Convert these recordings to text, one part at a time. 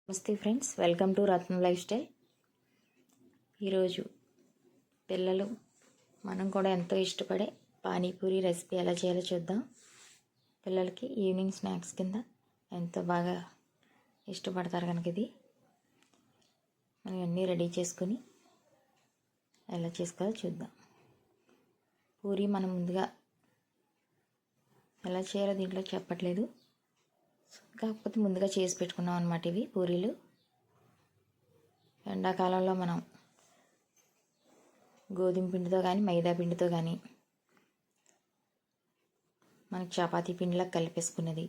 నమస్తే friends, welcome to Ratnam life style. ఈరోజు పిల్లలు మనం కూడా ఎంతో ఇష్టపడే పానీపూరి రెసిపీ ఎలా చేయాలో చూద్దాం. పిల్లలకి ఈవినింగ్ స్నాక్స్ కింద ఎంతో బాగా ఇష్టపడతారు కనుక ఇది మనం అన్నీ రెడీ చేసుకుని ఎలా చేసుకోవాలో చూద్దాం. పూరి మనం ముందుగా ఎలా చేయాలో దీంట్లో చెప్పట్లేదు, కాకపోతే ముందుగా చేసి పెట్టుకున్నాం అన్నమాట. ఇవి పూరీలు ఎండాకాలంలో మనం గోధుమ పిండితో కానీ మైదా పిండితో కానీ మనకి చపాతీ పిండిలా కలిపేసుకున్నది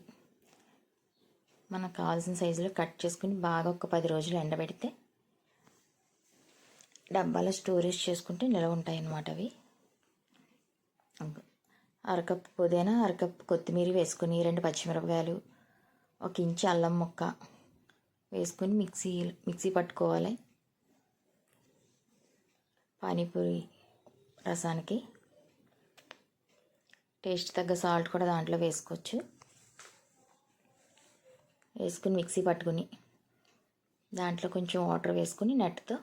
మనకు కావాల్సిన సైజులో కట్ చేసుకుని బాగా ఒక 10 రోజులు ఎండబెడితే డబ్బాలో స్టోరేజ్ చేసుకుంటే నిలవ ఉంటాయి అన్నమాట. అవి అరకప్పు పుదీనా, అరకప్పు కొత్తిమీర వేసుకుని 2 పచ్చిమిరపకాయలు, 1 ఇంచు అల్లం ముక్క వేసుకొని మిక్సీ పట్టుకోవాలి. పానీపూరి రసానికి టేస్ట్ తగ్గ సాల్ట్ కూడా దాంట్లో వేసుకోవచ్చు. వేసుకుని మిక్సీ పట్టుకుని దాంట్లో కొంచెం వాటర్ వేసుకుని నెట్తో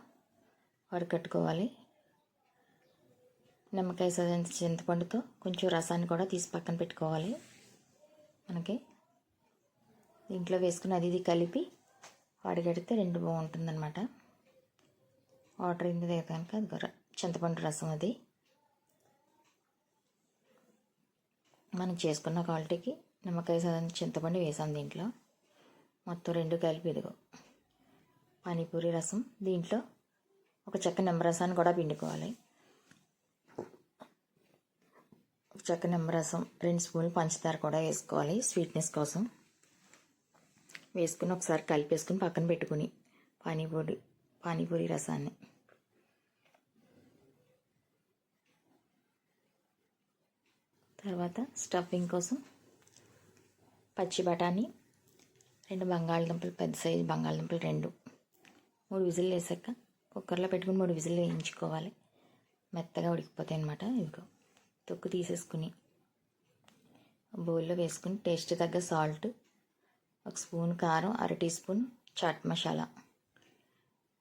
వడకట్టుకోవాలి. నిమ్మకాయ సైజంత చింతపండుతో కొంచెం రసాన్ని కూడా తీసి పక్కన పెట్టుకోవాలి. మనకి దీంట్లో వేసుకుని అది ఇది కలిపి వడగడితే రెండు బాగుంటుందన్నమాట. వాటర్ ఇంది కనుక అది చింతపండు రసం, అది మనం చేసుకున్న క్వాలిటీకి నిమ్మకాయ చింతపండు వేసాం దీంట్లో. మొత్తం 2 కలిపి ఇదిగో పానీపూరి రసం. దీంట్లో ఒక చెక్క నిమ్మరసాన్ని కూడా పిండుకోవాలి. ఒక చెక్క నిమ్మరసం, 2 స్పూన్లు పంచదార కూడా వేసుకోవాలి స్వీట్నెస్ కోసం. వేసుకుని ఒకసారి కలిపేసుకుని పక్కన పెట్టుకుని పానీపూరి రసాన్ని తర్వాత స్టఫింగ్ కోసం పచ్చి బఠానీ, 2 బంగాళదుంపలు, పెద్ద సైజు బంగాళదుంపలు 2, 3 విజిల్ వేసాక కుక్కర్లో పెట్టుకుని 3 విజిల్ వేయించుకోవాలి. మెత్తగా ఉడికిపోతాయి అన్నమాట. ఇదిగో తొక్కు తీసేసుకుని బౌల్లో వేసుకుని టేస్ట్ తగ్గ సాల్ట్, 1 స్పూన్ కారం, 1/2 టీ స్పూన్ చాట్ మసాలా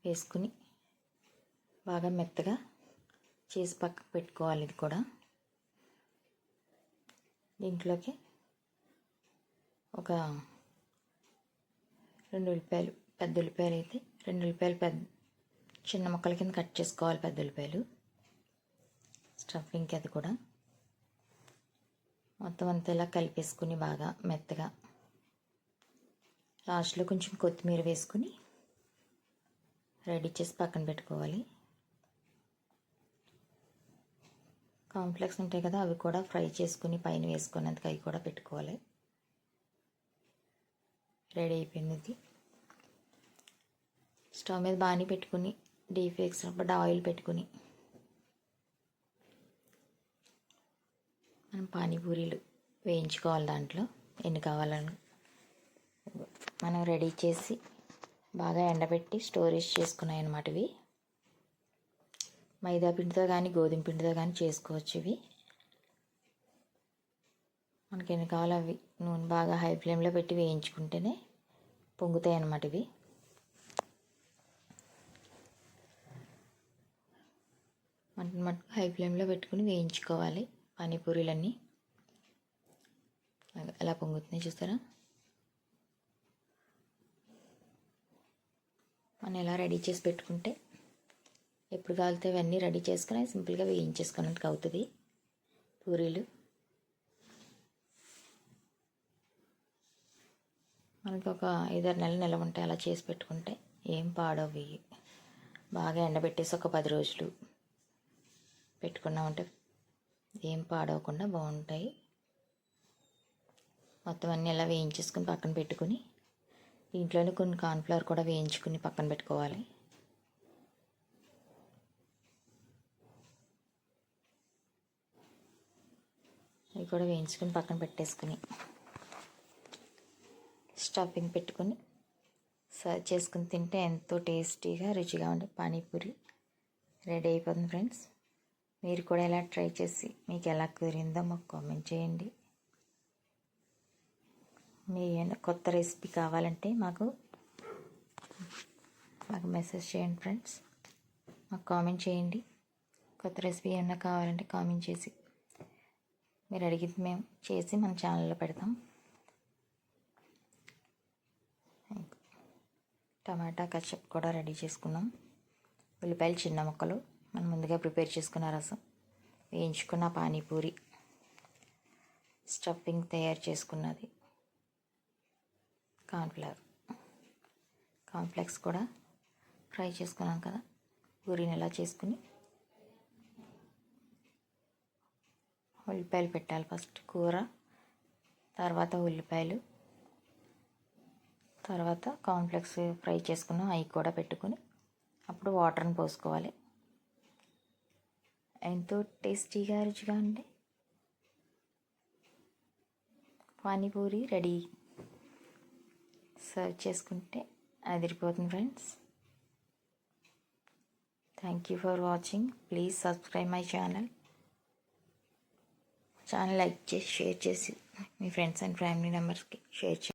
వేసుకుని బాగా మెత్తగా చేసి పక్కకు పెట్టుకోవాలి. ఇది కూడా దీంట్లోకి ఒక 2 ఉల్లిపాయలు, పెద్ద ఉల్లిపాయలు అయితే 2 ఉల్లిపాయలు చిన్న ముక్కల కింద కట్ చేసుకోవాలి. పెద్ద ఉల్లిపాయలు స్టఫింగ్కి అది కూడా మొత్తం అంతా ఇలా కలిపేసుకుని బాగా మెత్తగా లాస్ట్లో కొంచెం కొత్తిమీర వేసుకుని రెడీ చేసి పక్కన పెట్టుకోవాలి. కాంప్లెక్స్ ఉంటాయి కదా, అవి కూడా ఫ్రై చేసుకుని పైన వేసుకునేందుకు అవి కూడా పెట్టుకోవాలి. రెడీ అయిపోయింది. స్టవ్ మీద బాగా పెట్టుకుని డీప్ వేసినప్పుడు ఆయిల్ పెట్టుకుని మనం పానీపూరీలు వేయించుకోవాలి. దాంట్లో ఎన్ని కావాలని మనం రెడీ చేసి బాగా ఎండబెట్టి స్టోరేజ్ చేసుకున్నాయి అన్నమాట. ఇవి మైదా పిండితో కానీ గోధుమ పిండితో కానీ చేసుకోవచ్చు. ఇవి మనకి ఎన్ని కావాలో అవి నూనె బాగా హై ఫ్లేమ్లో పెట్టి వేయించుకుంటేనే పొంగుతాయి అన్నమాట. ఇవి మటుకు హై ఫ్లేమ్లో పెట్టుకుని వేయించుకోవాలి. పానీపూరీలన్నీ ఎలా పొంగుతున్నాయి చూస్తారా. మనం ఎలా రెడీ చేసి పెట్టుకుంటే ఎప్పుడు కావాలితే అవన్నీ రెడీ చేసుకుని సింపుల్గా వేయించేసుకున్నట్టుగా అవుతుంది పూరీలు. మనకి ఒక 5-6 నెలలు నిలవ ఉంటాయి అలా చేసి పెట్టుకుంటే, ఏం పాడవి. బాగా ఎండబెట్టేసి ఒక 10 రోజులు పెట్టుకున్నామంటే ఏం పాడవకుండా బాగుంటాయి. మొత్తం అన్నీ ఎలా వేయించేసుకుని పక్కన పెట్టుకుని దీంట్లోనే కొన్ని కార్న్ఫ్లవర్ కూడా వేయించుకుని పక్కన పెట్టుకోవాలి. అవి కూడా వేయించుకుని పక్కన పెట్టేసుకుని స్టఫింగ్ పెట్టుకుని సర్వ్ చేసుకుని తింటే ఎంతో టేస్టీగా రుచిగా ఉండే పానీపూరి రెడీ అయిపోతుంది ఫ్రెండ్స్. మీరు కూడా ఇలా ట్రై చేసి మీకు ఎలా కుదిరిందో మాకు కామెంట్ చేయండి. మీ కొత్త రెసిపీ కావాలంటే మాకు నాకు మెసేజ్ చేయండి ఫ్రెండ్స్, మాకు కామెంట్ చేయండి. కొత్త రెసిపీ ఏమన్నా కావాలంటే కామెంట్ చేసి మీరు అడిగింది మేము చేసి మన ఛానల్లో పెడతాం. టమాటా కచప్ కూడా రెడీ చేసుకున్నాం. ఉల్లిపాయలు చిన్న ముక్కలు, మనం ముందుగా ప్రిపేర్ చేసుకున్న రసం, వేయించుకున్న పానీపూరి, స్టఫింగ్ తయారు చేసుకున్నది, కాన్ఫ్లెక్స్ కూడా ఫ్రై చేసుకున్నాం కదా. పూరీని ఎలా చేసుకుని ఉల్లిపాయలు పెట్టాలి. ఫస్ట్ కూర, తర్వాత ఉల్లిపాయలు, తర్వాత కాన్ఫ్లెక్స్ ఫ్రై చేసుకున్నాం అవి కూడా పెట్టుకొని అప్పుడు వాటర్ని పోసుకోవాలి. ఎంతో టేస్టీగా రుచిగా ఉండే పానీపూరి రెడీ. సర్వ్ చేసుకుంటే అదిరిపోతుంది friends. Thank you for watching. Please subscribe my channel like చేసి షేర్ చేసి మీ ఫ్రెండ్స్ అండ్ ఫ్యామిలీ మెంబర్స్కి షేర్ చేయండి.